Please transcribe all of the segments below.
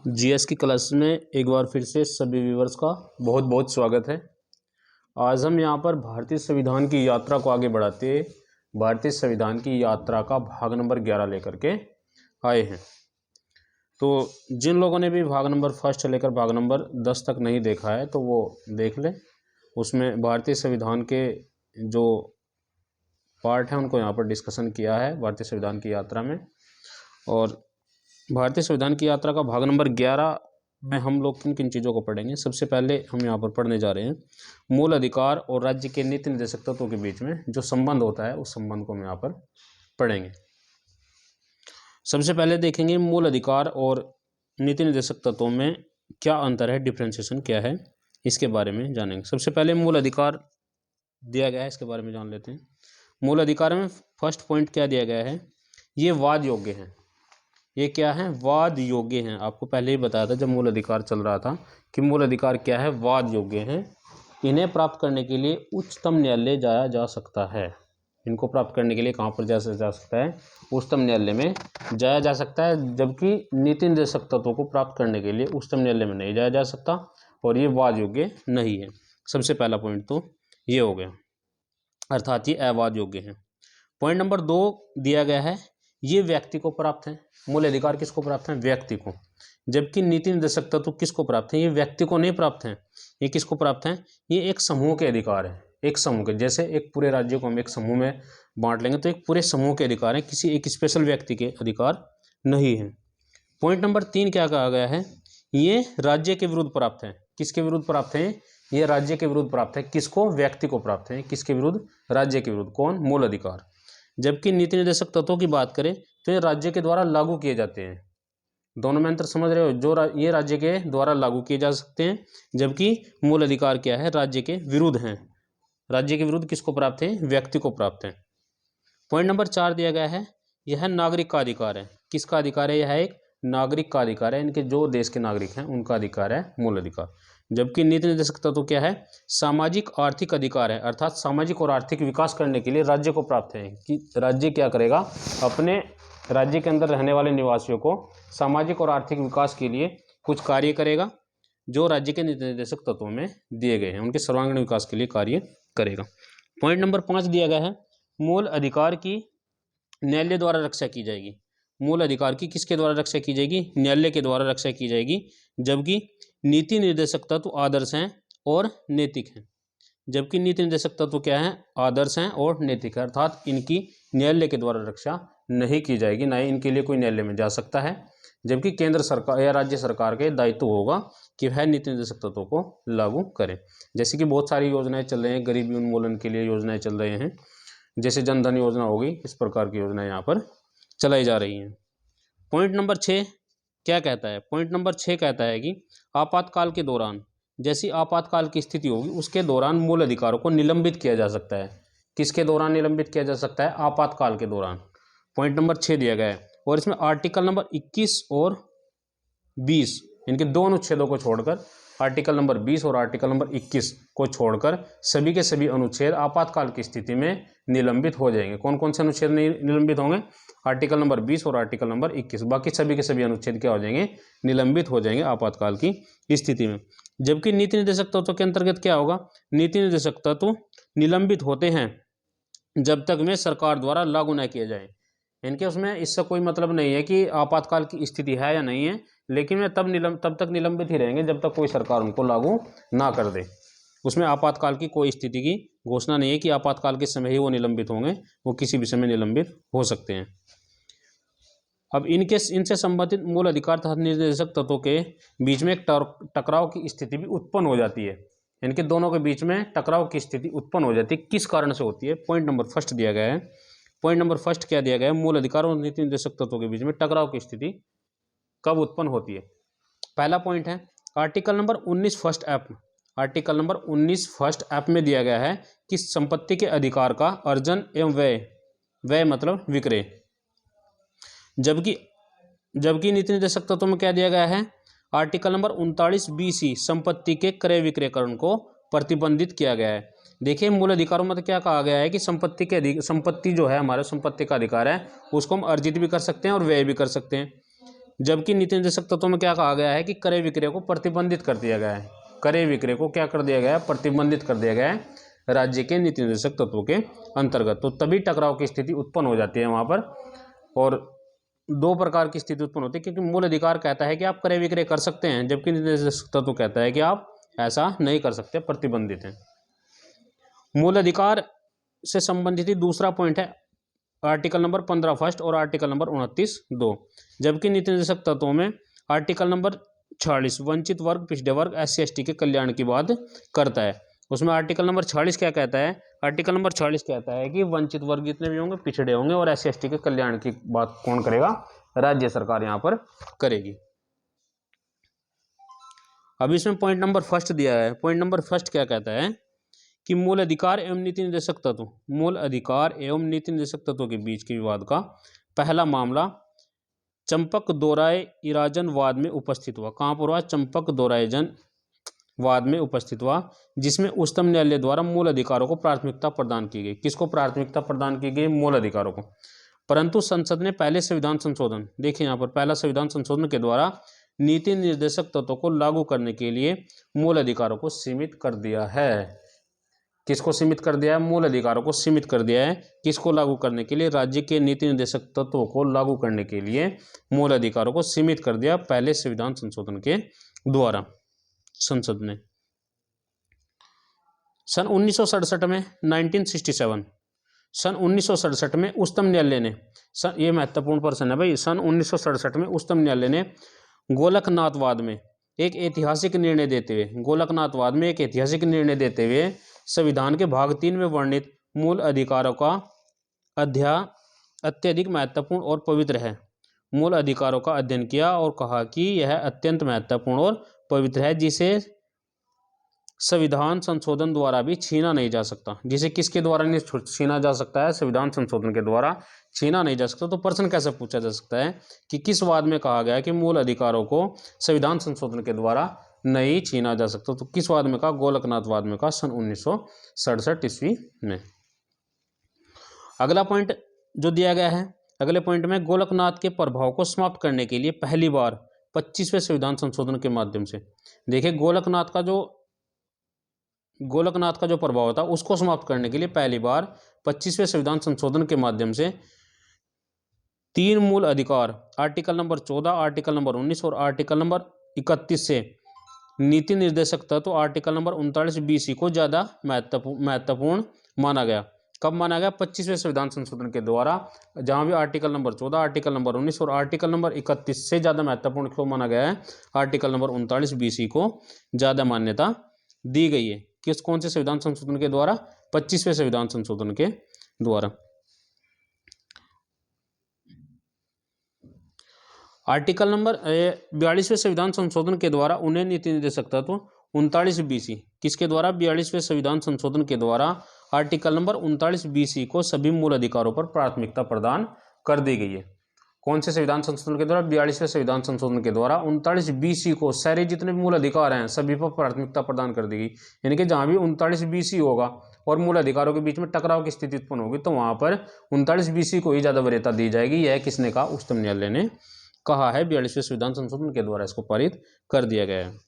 GS की class में एक बार फिर से सभी व्यूवर्स का बहुत बहुत स्वागत है। आज हम यहाँ पर भारतीय संविधान की यात्रा को आगे बढ़ाते हुए भारतीय संविधान की यात्रा का भाग नंबर 11 लेकर के आए हैं। तो जिन लोगों ने भी भाग नंबर फर्स्ट से लेकर भाग नंबर 10 तक नहीं देखा है तो वो देख लें। उसमें भारतीय संविधान के जो पार्ट हैं उनको यहाँ पर डिस्कशन किया है भारतीय संविधान की यात्रा में। और भारतीय संविधान की यात्रा का भाग नंबर 11 में हम लोग किन किन चीज़ों को पढ़ेंगे। सबसे पहले हम यहाँ पर पढ़ने जा रहे हैं मूल अधिकार और राज्य के नीति निर्देशक तत्वों के बीच में जो संबंध होता है उस संबंध को हम यहाँ पर पढ़ेंगे। सबसे पहले देखेंगे मूल अधिकार और नीति निर्देशक तत्वों में क्या अंतर है, डिफ्रेंशिएशन क्या है, इसके बारे में जानेंगे। सबसे पहले मूल अधिकार दिया गया है, इसके बारे में जान लेते हैं। मूल अधिकार में फर्स्ट पॉइंट क्या दिया गया है, ये वाद योग्य हैं। ये क्या है, वाद योग्य हैं। आपको पहले ही बताया था जब मूल अधिकार चल रहा था कि मूल अधिकार क्या है, वाद योग्य हैं। इन्हें प्राप्त करने के लिए उच्चतम न्यायालय जाया जा सकता है। इनको प्राप्त करने के लिए कहाँ पर जा सकता है, उच्चतम न्यायालय में जाया जा सकता है। जबकि नीति निर्देशक तत्वों को प्राप्त करने के लिए उच्चतम न्यायालय में नहीं जाया जा सकता और ये वाद योग्य नहीं है। सबसे पहला पॉइंट तो ये हो गया, अर्थात ये अवाद योग्य है। पॉइंट नंबर 2 दिया गया है, ये व्यक्ति को प्राप्त है। मूल अधिकार किसको प्राप्त है, व्यक्ति को। जबकि नीति निर्देशक तत्व किसको प्राप्त है, ये व्यक्ति को नहीं प्राप्त है। ये किसको प्राप्त है, ये एक समूह के अधिकार है। एक समूह के, जैसे एक पूरे राज्य को हम एक समूह में बांट लेंगे तो एक पूरे समूह के अधिकार है, किसी एक स्पेशल व्यक्ति के अधिकार नहीं है। पॉइंट नंबर 3 क्या कहा गया है, ये राज्य के विरुद्ध प्राप्त है। किसके विरुद्ध प्राप्त है, ये राज्य के विरुद्ध प्राप्त है। किसको, व्यक्ति को प्राप्त है। किसके विरुद्ध, राज्य के विरुद्ध। कौन, मूल अधिकार। जबकि नीति निर्देशक तत्वों की बात करें तो ये राज्य के द्वारा लागू किए जाते हैं। दोनों में अंतर समझ रहे हो, जो ये राज्य के द्वारा लागू किए जा सकते हैं, जबकि मूल अधिकार क्या है, राज्य के विरुद्ध हैं। राज्य के विरुद्ध किसको प्राप्त है, व्यक्ति को प्राप्त है। पॉइंट नंबर 4 दिया गया है, यह नागरिक का अधिकार है। किसका अधिकार है, यह एक नागरिक का अधिकार है। इनके जो देश के नागरिक हैं उनका अधिकार है मूल अधिकार। जबकि नीति निर्देशक तत्व क्या है, सामाजिक आर्थिक अधिकार है। अर्थात सामाजिक और आर्थिक विकास करने के लिए राज्य को प्राप्त है कि राज्य क्या करेगा, अपने राज्य के अंदर रहने वाले निवासियों को सामाजिक और आर्थिक विकास के लिए कुछ कार्य करेगा जो राज्य के नीति निर्देशक तत्वों में दिए गए हैं, उनके सर्वांगीण विकास के लिए कार्य करेगा। पॉइंट नंबर 5 दिया गया है, मूल अधिकार की न्यायालय द्वारा रक्षा की जाएगी। मूल अधिकार की किसके द्वारा रक्षा की जाएगी, न्यायालय के द्वारा रक्षा की जाएगी। जबकि नीति निर्देशक तत्व आदर्श हैं और नैतिक हैं। जबकि नीति निर्देशक तत्व क्या है, आदर्श हैं और नैतिक है। अर्थात इनकी न्यायालय के द्वारा रक्षा नहीं की जाएगी, ना ही इनके लिए कोई न्यायालय में जा सकता है। जबकि केंद्र सरकार या राज्य सरकार के दायित्व होगा कि वह नीति निर्देशक तत्वों को लागू करें। जैसे कि बहुत सारी योजनाएं चल रही हैं, गरीबी उन्मूलन के लिए योजनाएं चल रही हैं, जैसे जनधन योजना होगी, इस प्रकार की योजनाएं यहाँ पर चलाई जा रही हैं। पॉइंट नंबर 6 क्या कहता है, पॉइंट नंबर 6 कहता है कि आपातकाल के दौरान, जैसी आपातकाल की स्थिति होगी उसके दौरान मूल अधिकारों को निलंबित किया जा सकता है। किसके दौरान निलंबित किया जा सकता है, आपातकाल के दौरान। पॉइंट नंबर 6 दिया गया है। और इसमें आर्टिकल नंबर 21 और 20 इनके दो अनुच्छेदों को छोड़कर, आर्टिकल नंबर 20 और आर्टिकल नंबर 21 को छोड़कर सभी के सभी अनुच्छेद आपातकाल की स्थिति में निलंबित हो जाएंगे। कौन कौन से अनुच्छेद निलंबित होंगे, आर्टिकल नंबर 20 और आर्टिकल नंबर 21। बाकी सभी के सभी अनुच्छेद क्या हो जाएंगे, निलंबित हो जाएंगे आपातकाल की स्थिति में। जबकि नीति निर्देशक तत्व के अंतर्गत क्या होगा, नीति निर्देशक तत्व निलंबित होते हैं जब तक वे सरकार द्वारा लागू न किए जाए। इनके उसमें इससे कोई मतलब नहीं है कि आपातकाल की स्थिति है या नहीं है, लेकिन वे तब तक निलंबित ही रहेंगे जब तक कोई सरकार उनको लागू ना कर दे। उसमें आपातकाल की कोई स्थिति की घोषणा नहीं है कि आपातकाल के समय ही वो निलंबित होंगे, वो किसी भी समय निलंबित हो सकते हैं। अब इनसे संबंधित मूल अधिकार तथा निर्देशक तत्वों के बीच में एक टकराव की स्थिति भी उत्पन्न हो जाती है। इनके दोनों के बीच में टकराव की स्थिति उत्पन्न हो जाती है, किस कारण से होती है। पॉइंट नंबर 1 दिया गया है। पॉइंट नंबर 1 क्या दिया गया है, मूल अधिकार और नीति निर्देशक तत्वों के बीच में टकराव की स्थिति कब उत्पन्न होती है। पहला पॉइंट है article number 19 first app. Article number 19 first app में दिया गया है कि संपत्ति के अधिकार का अर्जन एवं व्यय मतलब विक्रय। जबकि नीति निर्देशक तत्वों में क्या दिया गया है, आर्टिकल नंबर 39 BC संपत्ति के क्रय विक्रयकरण को प्रतिबंधित किया गया है। देखिए मूल अधिकारों में तो क्या कहा गया है कि संपत्ति जो है हमारे संपत्ति का अधिकार है, उसको हम अर्जित भी कर सकते हैं और व्यय भी कर सकते हैं। जबकि नीति निर्देशक तत्वों में क्या कहा गया है कि क्रय विक्रय को प्रतिबंधित कर दिया गया है। क्रय विक्रय को क्या कर दिया गया है? प्रतिबंधित कर दिया गया है राज्य के नीति निर्देशक तत्वों के अंतर्गत। तो तभी टकराव की स्थिति उत्पन्न हो जाती है वहां पर। और दो प्रकार की स्थिति उत्पन्न होती है, क्योंकि मूल अधिकार कहता है कि आप क्रय विक्रय कर सकते हैं, जबकि नीति निर्देशक तत्व कहता है कि आप ऐसा नहीं कर सकते, प्रतिबंधित है। मूल अधिकार से संबंधित ही दूसरा पॉइंट है आर्टिकल नंबर 15 फर्स्ट और आर्टिकल नंबर 29 2। जबकि नीति निर्देशक तत्वों में आर्टिकल नंबर 46 वंचित वर्ग, पिछड़े वर्ग, SC ST के कल्याण की बात करता है। उसमें आर्टिकल नंबर 46 क्या कहता है? आर्टिकल नंबर 46 कहता है कि वंचित वर्ग जितने भी होंगे, पिछड़े होंगे, और SC ST के कल्याण की बात कौन करेगा? राज्य सरकार यहाँ पर करेगी। अब इसमें पॉइंट नंबर फर्स्ट दिया है। पॉइंट नंबर फर्स्ट क्या कहता है कि मूल अधिकार एवं नीति निर्देशक तत्व, मूल अधिकार एवं नीति निर्देशक तत्वों के बीच के विवाद का पहला मामला चंपक दोराय इराजन वाद में उपस्थित हुआ। कहाँ पर हुआ? चंपक दोरायजन वाद में उपस्थित हुआ, जिसमें उच्चतम न्यायालय द्वारा मूल अधिकारों को प्राथमिकता प्रदान की गई। किसको प्राथमिकता प्रदान की गई? मूल अधिकारों को। परंतु संसद ने पहले संविधान संशोधन, देखिए यहाँ पर पहला संविधान संशोधन के द्वारा नीति निर्देशक तत्वों को लागू करने के लिए मूल अधिकारों को सीमित कर दिया है। किसको सीमित कर दिया है? मूल अधिकारों को सीमित कर दिया है। किसको लागू करने के लिए? राज्य के नीति निर्देशक तत्वों को लागू करने के लिए मूल अधिकारों को सीमित कर दिया पहले संविधान संशोधन के द्वारा संसद ने। सन 1967 में 1967 सन 1967 में उच्चतम न्यायालय ने, ये महत्वपूर्ण प्रश्न है भाई, सन 1967 में उच्चतम न्यायालय ने गोलकनाथवाद में एक ऐतिहासिक निर्णय देते हुए, गोलकनाथवाद में एक ऐतिहासिक निर्णय देते हुए संविधान के भाग 3 में वर्णित मूल अधिकारों का अत्यधिक महत्वपूर्ण और पवित्र है। मूल अधिकारों का अध्ययन किया और कहा कि यह अत्यंत महत्वपूर्ण और पवित्र है, जिसे संविधान संशोधन द्वारा भी छीना नहीं जा सकता। जिसे किसके द्वारा नहीं छीना जा सकता है? संविधान संशोधन के द्वारा छीना नहीं जा सकता। तो प्रश्न कैसे पूछा जा सकता है कि किस वाद में कहा गया है कि मूल अधिकारों को संविधान संशोधन के द्वारा नहीं छीना जा सकता? तो किस वाद में कहा? गोलकनाथवाद में कहा, सन 1967 ईस्वी में। अगला पॉइंट जो दिया गया है, अगले पॉइंट में गोलकनाथ के प्रभाव को समाप्त करने के लिए पहली बार 25वें संविधान संशोधन के माध्यम से, देखिए गोलकनाथ का जो प्रभाव था उसको समाप्त करने के लिए पहली बार 25वें संविधान संशोधन के माध्यम से 3 मूल अधिकार आर्टिकल नंबर 14, आर्टिकल नंबर 19 और आर्टिकल नंबर 31 से नीति निर्देशक तत्व आर्टिकल नंबर 39 BC को ज़्यादा महत्वपूर्ण माना गया। कब माना गया? 25वें संविधान संशोधन के द्वारा, जहाँ भी आर्टिकल नंबर 14, आर्टिकल नंबर 19 और आर्टिकल नंबर 31 से ज़्यादा महत्वपूर्ण क्यों माना गया है? आर्टिकल नंबर 39 BC को ज़्यादा मान्यता दी गई है। कौन से संविधान संशोधन के द्वारा? 25वें संविधान संशोधन के द्वारा। आर्टिकल नंबर 42वें संविधान संशोधन के द्वारा उन्हें नीति निर्देशक तत्व 39 BC, किसके द्वारा? 42वें संविधान संशोधन के द्वारा आर्टिकल नंबर 39 BC को सभी मूल अधिकारों पर प्राथमिकता प्रदान कर दी गई है। कौन से संविधान संशोधन के द्वारा? 42वें संविधान संशोधन के द्वारा 39 BC को सारे जितने भी मूल अधिकार हैं सभी पर प्राथमिकता प्रदान कर दी गई। यानी कि जहाँ भी 39 BC होगा और मूल अधिकारों के बीच में टकराव की स्थिति उत्पन्न होगी तो वहाँ पर 39 BC को ही ज़्यादा वरीयता दी जाएगी। यह किसने कहा? उच्चतम न्यायालय ने कहा है। 42वें संविधान संशोधन के द्वारा इसको पारित कर दिया गया है।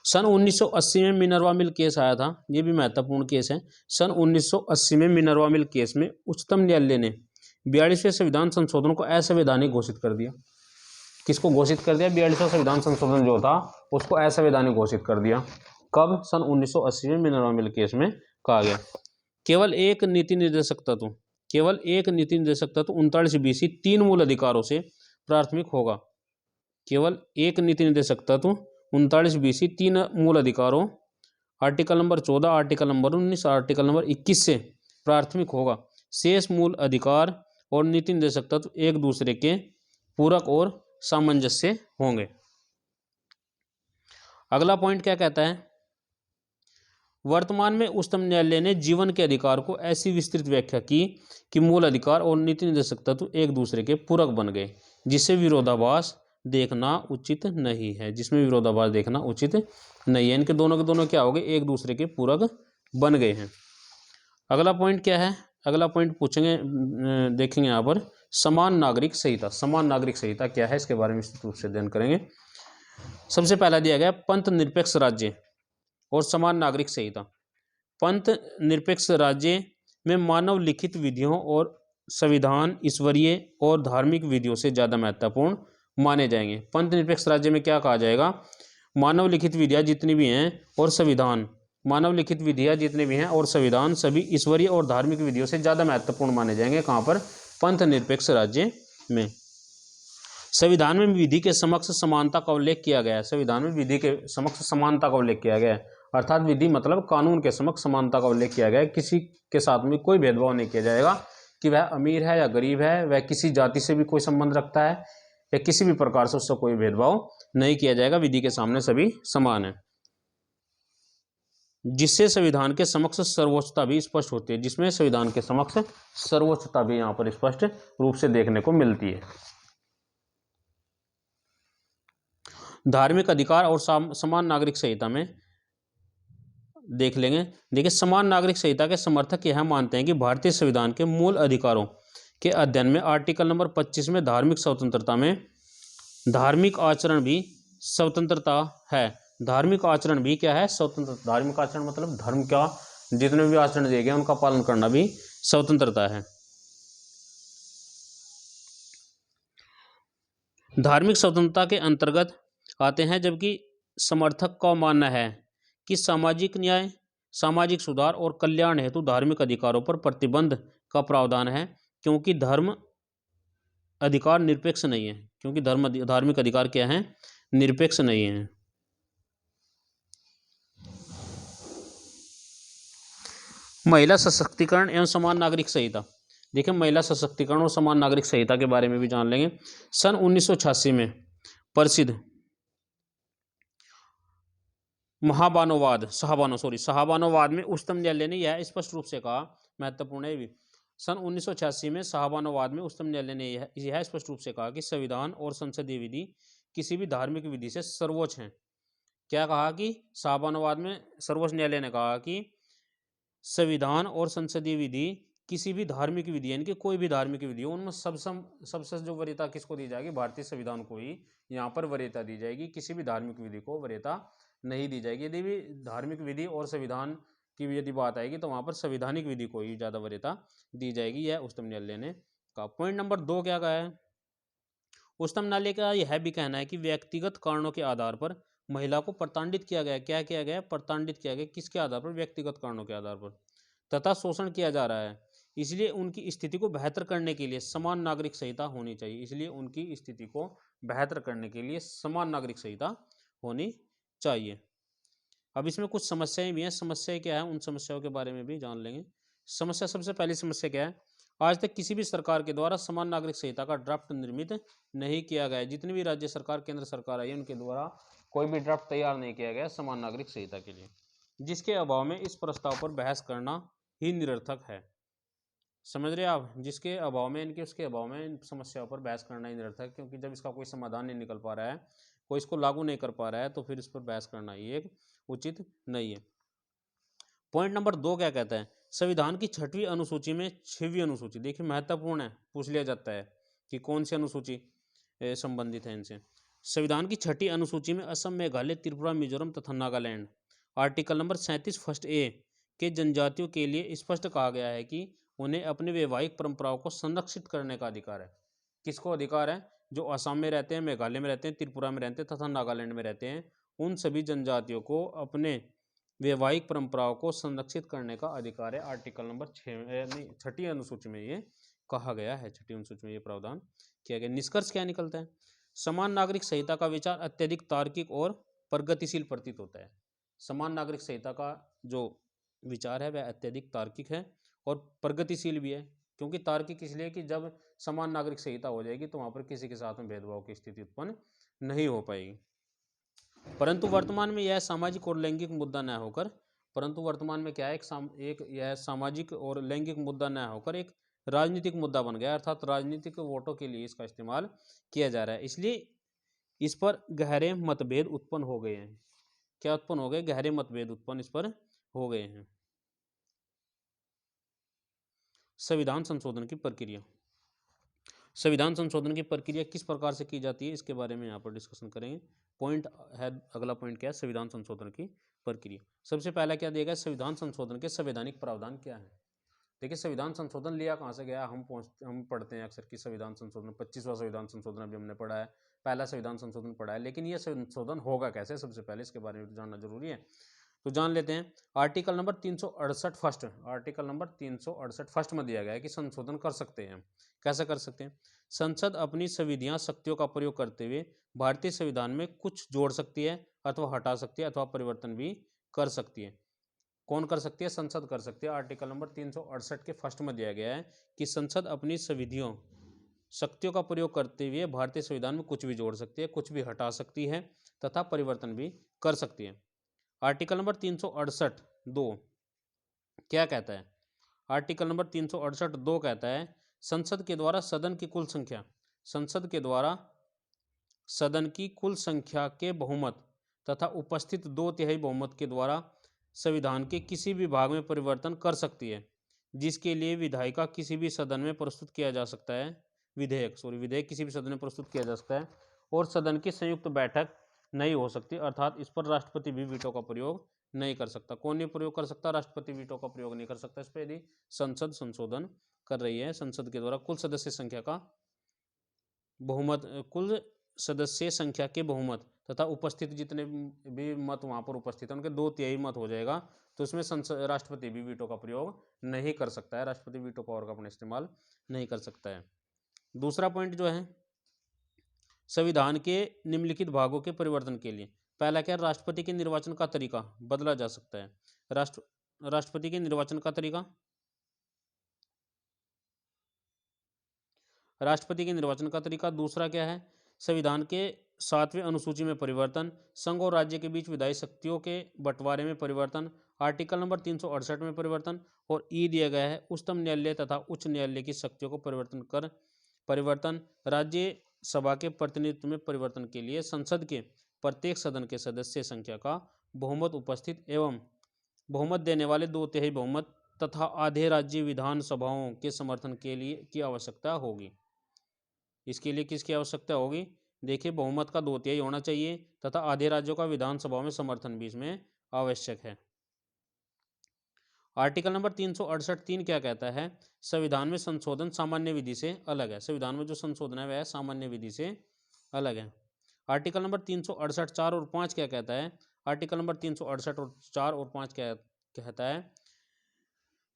सन 1980 में मिनर्वा मिल केस आया था, ये भी महत्वपूर्ण केस है। सन 1980 में मिनर्वा मिल केस में उच्चतम न्यायालय ने 42वें संविधान संशोधन को असंवैधानिक घोषित कर दिया। किसको घोषित कर दिया? 42वां संविधान संशोधन जो था उसको असंवैधानिक घोषित कर दिया। कब? सन 1980 में मिनर्वा मिल केस में कहा गया केवल एक नीति निर्देशक तत्व 39 BC 3 मूल अधिकारों से प्राथमिक होगा। केवल एक नीति निर्देशक तत्व 39 BC 3 मूल अधिकारों article number 14, article number 19, article number 21 से प्राथमिक होगा। शेष मूल अधिकार और नीति निर्देशक तत्व एक दूसरे के पूरक और सामंजस्य होंगे। अगला पॉइंट क्या कहता है? वर्तमान में उच्चतम न्यायालय ने जीवन के अधिकार को ऐसी विस्तृत व्याख्या की कि मूल अधिकार और नीति निर्देशक तत्व एक दूसरे के पूरक बन गए, जिसमें विरोधाभास देखना उचित नहीं है। इनके दोनों के दोनों क्या हो गए? एक दूसरे के पूरक बन गए हैं। अगला पॉइंट क्या है? अगला पॉइंट पूछेंगे, देखेंगे यहाँ पर समान नागरिक संहिता। समान नागरिक संहिता क्या है, इसके बारे में विस्तृत रूप से अध्ययन करेंगे। सबसे पहला दिया गया पंथ निरपेक्ष राज्य और समान नागरिक संहिता। पंथ निरपेक्ष राज्य में मानव लिखित विधियों और संविधान ईश्वरीय और धार्मिक विधियों से ज़्यादा महत्वपूर्ण माने जाएंगे। पंथ निरपेक्ष राज्य में क्या कहा जाएगा, मानव लिखित विधियाँ जितनी भी हैं और संविधान, मानव लिखित विधियाँ जितने भी हैं और संविधान सभी ईश्वरीय और धार्मिक विधियों से ज़्यादा महत्वपूर्ण माने जाएंगे। कहाँ पर, पंथ निरपेक्ष राज्य में। संविधान में विधि के समक्ष समानता का उल्लेख किया गया है। संविधान में विधि के समक्ष समानता का उल्लेख किया गया है, अर्थात विधि मतलब कानून के समक्ष समानता का उल्लेख किया गया है। किसी के साथ में कोई भेदभाव नहीं किया जाएगा कि वह अमीर है या गरीब है, वह किसी जाति से भी कोई संबंध रखता है या किसी भी प्रकार से उससे कोई भेदभाव नहीं किया जाएगा। विधि के सामने सभी समान है, जिससे संविधान के समक्ष सर्वोच्चता भी स्पष्ट होती है। जिसमें संविधान के समक्ष सर्वोच्चता भी यहाँ पर स्पष्ट रूप से देखने को मिलती है। धार्मिक अधिकार और समान नागरिक संहिता में देख लेंगे। देखिए, समान नागरिक संहिता के समर्थक यह मानते हैं कि भारतीय संविधान के मूल अधिकारों के अध्ययन में आर्टिकल नंबर 25 में धार्मिक स्वतंत्रता में धार्मिक आचरण भी स्वतंत्रता है। धार्मिक आचरण भी क्या है, स्वतंत्र। धार्मिक आचरण मतलब धर्म का जितने भी आचरण दिए गए उनका पालन करना भी स्वतंत्रता है। धार्मिक स्वतंत्रता के अंतर्गत आते हैं, जबकि समर्थक का मानना है कि सामाजिक न्याय, सामाजिक सुधार और कल्याण हेतु धार्मिक अधिकारों पर प्रतिबंध का प्रावधान है, क्योंकि धर्म अधिकार निरपेक्ष नहीं है। क्योंकि धार्मिक अधिकार क्या है, निरपेक्ष नहीं है। महिला सशक्तिकरण एवं समान नागरिक संहिता। देखिए, महिला सशक्तिकरण और समान नागरिक संहिता के बारे में भी जान लेंगे। सन 1986 में प्रसिद्ध शाहबानोवाद में उच्चतम न्यायालय ने यह स्पष्ट रूप से कहा, महत्वपूर्ण है भी। सन 1986 में शाहबानोवाद में उच्चतम न्यायालय ने यह स्पष्ट रूप से कहा कि संविधान और संसदीय विधि किसी भी धार्मिक विधि से सर्वोच्च हैं। क्या कहा कि शाहबानोवाद में सर्वोच्च न्यायालय ने कहा कि संविधान और संसदीय विधि किसी भी धार्मिक विधि, यानी कि कोई भी धार्मिक विधि हो, उनमें सबसे जो वरीयता किसको दी जाएगी, भारतीय संविधान को ही यहाँ पर वरीयता दी जाएगी। किसी भी धार्मिक विधि को वरीयता नहीं दी जाएगी। यदि भी धार्मिक विधि और संविधान की भी यदि बात आएगी तो वहाँ पर संवैधानिक विधि को ही ज़्यादा वरीयता दी जाएगी। यह उच्चतम न्यायालय ने कहा। पॉइंट नंबर 2 क्या कहा है, उच्चतम न्यायालय का यह भी कहना है कि व्यक्तिगत कारणों के आधार पर महिला को प्रताड़ित किया गया। क्या किया गया, प्रताड़ित किया गया। किसके आधार पर, व्यक्तिगत कारणों के आधार पर, तथा शोषण किया जा रहा है। इसलिए उनकी स्थिति को बेहतर करने के लिए समान नागरिक संहिता होनी चाहिए। इसलिए उनकी स्थिति को बेहतर करने के लिए समान नागरिक संहिता होनी चाहिए। अब इसमें कुछ समस्याएं भी हैं। समस्याएं क्या है, उन समस्याओं के बारे में भी जान लेंगे। समस्या, सबसे पहली समस्या क्या है, आज तक किसी भी सरकार के द्वारा समान नागरिक संहिता का ड्राफ्ट निर्मित नहीं किया गया है। जितनी भी राज्य सरकार, केंद्र सरकार आई है, उनके द्वारा कोई भी ड्राफ्ट तैयार नहीं किया गया समान नागरिक संहिता के लिए, जिसके अभाव में इस प्रस्ताव पर बहस करना ही निरर्थक है। समझ रहे आप, जिसके अभाव में, इनके उसके अभाव में इन समस्याओं पर बहस करना ही निरर्थक है, क्योंकि जब इसका कोई समाधान नहीं निकल पा रहा है, कोई इसको लागू नहीं कर पा रहा है, तो फिर इस पर बहस करना ही एक उचित नहीं है। पॉइंट नंबर 2 क्या कहता है, संविधान की 6वीं अनुसूची में 6वीं अनुसूची, देखिए महत्वपूर्ण है, पूछ लिया जाता है कि कौन सी अनुसूची संबंधित है इनसे। संविधान की 6वीं अनुसूची में असम, मेघालय, त्रिपुरा, मिजोरम तथा Nagaland article number 37 first A के जनजातियों के लिए स्पष्ट कहा गया है कि उन्हें अपने वैवाहिक परंपराओं को संरक्षित करने का अधिकार है। किसको अधिकार है, जो असम में रहते हैं, मेघालय में रहते हैं, त्रिपुरा में रहते हैं तथा नागालैंड में रहते हैं, उन सभी जनजातियों को अपने वैवाहिक परंपराओं को संरक्षित करने का अधिकार है। आर्टिकल नंबर 6वीं अनुसूची में ये कहा गया है। 6वीं अनुसूची में ये प्रावधान किया गया। निष्कर्ष क्या निकलता है, समान नागरिक संहिता का विचार अत्यधिक तार्किक और प्रगतिशील प्रतीत होता है। समान नागरिक संहिता का जो विचार है वह अत्यधिक तार्किक है और प्रगतिशील भी है। क्योंकि तार्किक इसलिए कि जब समान नागरिक संहिता हो जाएगी तो वहाँ पर किसी के साथ में भेदभाव की स्थिति उत्पन्न नहीं हो पाएगी। परंतु वर्तमान में यह सामाजिक और लैंगिक मुद्दा न होकर, परंतु वर्तमान में क्या है, यह सामाजिक और लैंगिक मुद्दा न होकर एक राजनीतिक मुद्दा बन गया, अर्थात राजनीतिक वोटों के लिए इसका इस्तेमाल किया जा रहा है। इसलिए इस पर गहरे मतभेद उत्पन्न हो गए हैं। क्या उत्पन्न हो गए, गहरे मतभेद उत्पन्न इस पर हो गए हैं। संविधान संशोधन की प्रक्रिया, संविधान संशोधन की प्रक्रिया किस प्रकार से की जाती है, इसके बारे में यहाँ पर डिस्कशन करेंगे। पॉइंट है, अगला पॉइंट क्या है, संविधान संशोधन की प्रक्रिया। सबसे पहला क्या दिया गया, संविधान संशोधन के संवैधानिक प्रावधान क्या है। देखिए संविधान संशोधन लिया कहाँ से गया, हम पढ़ते हैं अक्सर कि संविधान संशोधन 25वां संविधान संशोधन अभी हमने पढ़ा है, पहला संविधान संशोधन पढ़ा है, लेकिन यह संशोधन होगा कैसे, सबसे पहले इसके बारे में जानना जरूरी है। तो जान लेते हैं। Article number 368 first, article number 368 first में दिया गया है कि संशोधन कर सकते हैं। कैसे कर सकते हैं, संसद अपनी संविधियां शक्तियों का प्रयोग करते हुए भारतीय संविधान में कुछ जोड़ सकती है अथवा हटा सकती है अथवा परिवर्तन भी कर सकती है। कौन कर सकती है, संसद कर सकती है। आर्टिकल नंबर 368 के फर्स्ट में दिया गया है कि संसद अपनी संविधियों शक्तियों का प्रयोग करते हुए भारतीय संविधान में कुछ भी जोड़ सकती है, कुछ भी हटा सकती है तथा परिवर्तन भी कर सकती है। आर्टिकल नंबर 368(2) क्या कहता है, आर्टिकल नंबर 368(2) कहता है संसद के द्वारा सदन की कुल संख्या, संसद के द्वारा सदन की कुल संख्या के बहुमत तथा उपस्थित 2/3 बहुमत के द्वारा संविधान के किसी भी भाग में परिवर्तन कर सकती है, जिसके लिए विधायिका किसी भी सदन में प्रस्तुत किया जा सकता है, विधेयक किसी भी सदन में प्रस्तुत किया जा सकता है और सदन की संयुक्त बैठक नहीं हो सकती, अर्थात इस पर राष्ट्रपति भी वीटो का प्रयोग नहीं कर सकता। कौन नहीं प्रयोग कर सकता, राष्ट्रपति वीटो का प्रयोग नहीं कर सकता इस पर, यदि संसद संशोधन कर रही है। संसद के द्वारा कुल सदस्य संख्या का बहुमत, कुल सदस्य संख्या के बहुमत तथा उपस्थित जितने भी मत वहां पर उपस्थित है उनके 2/3 मत हो जाएगा, तो इसमें राष्ट्रपति भी वीटो का प्रयोग नहीं कर सकता है, राष्ट्रपति वीटो पावर का अपना इस्तेमाल नहीं कर सकता है। दूसरा पॉइंट जो है, संविधान के निम्नलिखित भागों के परिवर्तन के लिए, पहला क्या, राष्ट्रपति के निर्वाचन का तरीका बदला जा सकता है। राष्ट्रपति के निर्वाचन का तरीका, राष्ट्रपति के निर्वाचन का तरीका। दूसरा क्या है, संविधान के 7वें अनुसूची में परिवर्तन, संघ और राज्य के बीच विधायी शक्तियों के बंटवारे में परिवर्तन, आर्टिकल नंबर 368 में परिवर्तन, और ई दिया गया है उच्चतम न्यायालय तथा उच्च न्यायालय की शक्तियों को परिवर्तन, राज्य सभा के प्रतिनिधित्व में परिवर्तन के लिए संसद के प्रत्येक सदन के सदस्य संख्या का बहुमत उपस्थित एवं बहुमत देने वाले 2/3 बहुमत तथा आधे राज्य विधानसभाओं के समर्थन के लिए की आवश्यकता होगी। इसके लिए किसकी आवश्यकता होगी, देखिए बहुमत का 2/3 होना चाहिए तथा आधे राज्यों का विधानसभा में समर्थन भी इसमें आवश्यक है। आर्टिकल नंबर 368(3) क्या कहता है, संविधान में संशोधन सामान्य विधि से अलग है। संविधान में जो संशोधन है वह सामान्य विधि से अलग है। आर्टिकल नंबर 368(4) और 5 क्या कहता है, आर्टिकल नंबर 368(4) और 5 क्या कहता है,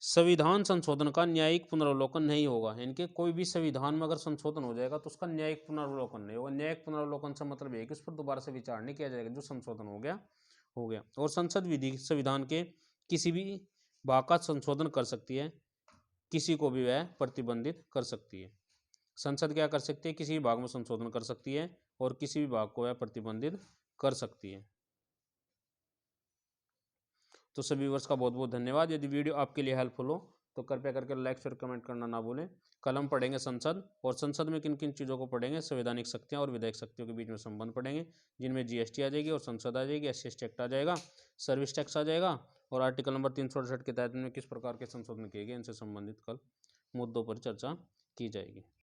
संविधान संशोधन का न्यायिक पुनर्वलोकन नहीं होगा। इनके कोई भी संविधान में अगर संशोधन हो जाएगा तो उसका न्यायिक पुनर्वलोकन नहीं होगा। न्यायिक पुनर्वलोकन से मतलब है कि उस पर दोबारा से विचार नहीं किया जाएगा, जो संशोधन हो गया। और संसद विधि संविधान के किसी भी भाग का संशोधन कर सकती है, किसी को भी वह प्रतिबंधित कर सकती है। संसद क्या कर सकती है, किसी भी भाग में संशोधन कर सकती है और किसी भी भाग को वह प्रतिबंधित कर सकती है। तो सभी व्यूअर्स का बहुत बहुत धन्यवाद। यदि वीडियो आपके लिए हेल्पफुल हो तो कृपया करके लाइक शेयर कमेंट करना ना भूलें। कल हम पढ़ेंगे संसद, और संसद में किन किन चीज़ों को पढ़ेंगे, संवैधानिक शक्तियाँ और विधायक शक्तियों के बीच में संबंध पढ़ेंगे, जिनमें जीएसटी आ जाएगी और संसद आ जाएगी, SC एक्ट आ जाएगा, सर्विस टैक्स आ जाएगा, और आर्टिकल नंबर 368 के तहत में किस प्रकार के संशोधन किए गए, इनसे संबंधित कल मुद्दों पर चर्चा की जाएगी।